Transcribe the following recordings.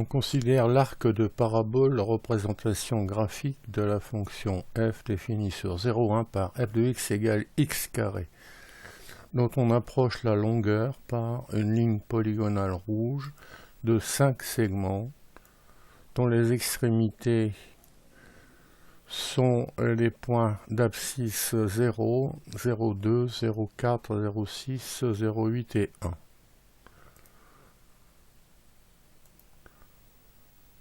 On considère l'arc de parabole représentation graphique de la fonction f définie sur 0,1 par f de x égale x carré, dont on approche la longueur par une ligne polygonale rouge de 5 segments, dont les extrémités sont les points d'abscisse 0, 0,2, 0,4, 0,6, 0,8 et 1.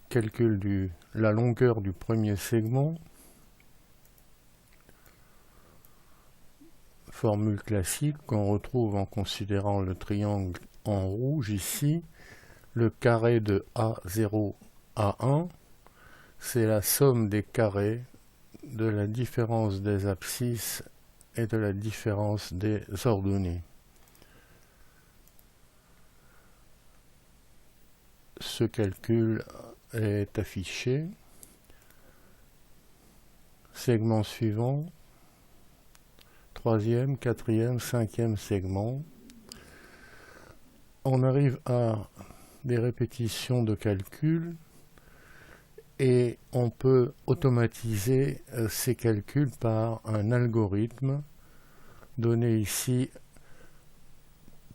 Calcul de la longueur du premier segment. Formule classique qu'on retrouve en considérant le triangle en rouge ici. Le carré de A0, A1, c'est la somme des carrés de la différence des abscisses et de la différence des ordonnées. Ce calcul est affiché. Segment suivant, troisième, quatrième, cinquième segment. On arrive à des répétitions de calcul et on peut automatiser ces calculs par un algorithme donné ici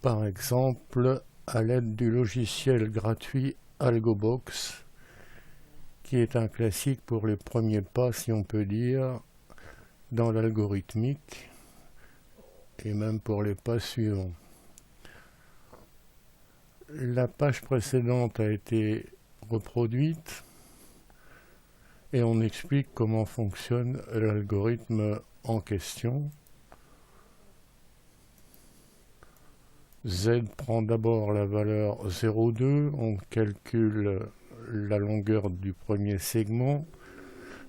par exemple à l'aide du logiciel gratuit AlgoBox, qui est un classique pour les premiers pas, si on peut dire, dans l'algorithmique, et même pour les pas suivants. La page précédente a été reproduite, et on explique comment fonctionne l'algorithme en question. Z prend d'abord la valeur 0,2, on calcule la longueur du premier segment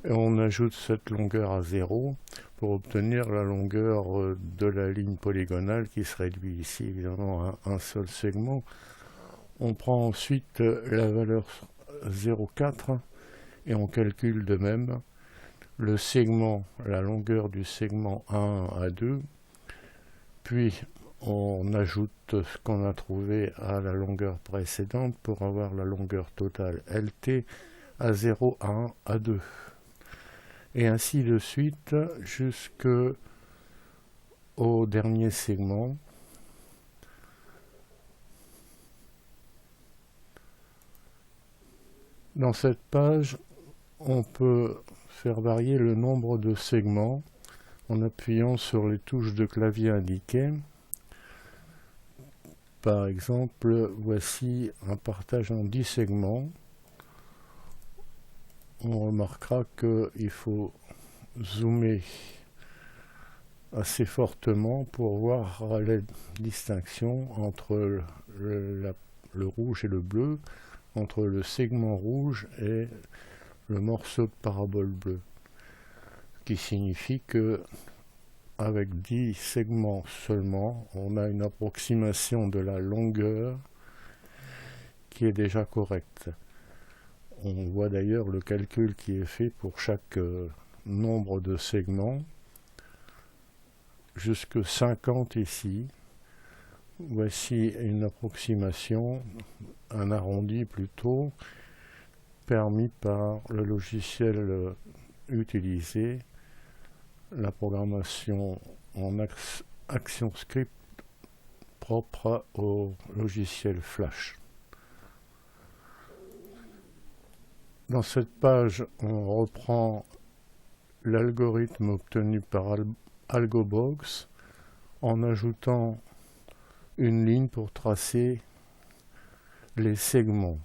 et on ajoute cette longueur à 0 pour obtenir la longueur de la ligne polygonale qui se réduit ici évidemment à un seul segment. On prend ensuite la valeur 0,4 et on calcule de même le segment, la longueur du segment A1 à 2, puis on ajoute ce qu'on a trouvé à la longueur précédente pour avoir la longueur totale LT à 0, à 1, à 2. Et ainsi de suite jusqu'au dernier segment. Dans cette page, on peut faire varier le nombre de segments en appuyant sur les touches de clavier indiquées. Par exemple, voici un partage en 10 segments. On remarquera qu'il faut zoomer assez fortement pour voir la distinction entre le rouge et le bleu, entre le segment rouge et le morceau de parabole bleue, ce qui signifie que avec 10 segments seulement, on a une approximation de la longueur qui est déjà correcte. On voit d'ailleurs le calcul qui est fait pour chaque nombre de segments, jusque 50 ici. Voici une approximation, un arrondi plutôt, permis par le logiciel utilisé, la programmation en ActionScript propre au logiciel Flash. Dans cette page, on reprend l'algorithme obtenu par AlgoBox en ajoutant une ligne pour tracer les segments.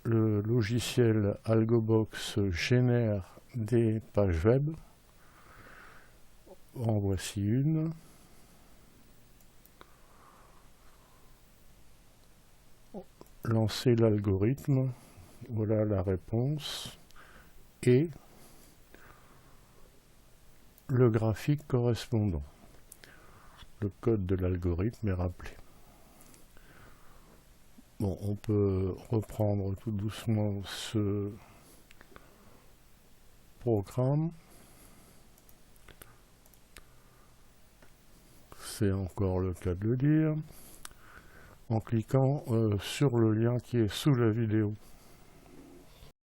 Le logiciel AlgoBox génère des pages web. En voici une. Lancez l'algorithme. Voilà la réponse. Et le graphique correspondant. Le code de l'algorithme est rappelé. Bon, on peut reprendre tout doucement ce programme. C'est encore le cas de le dire. en cliquant sur le lien qui est sous la vidéo.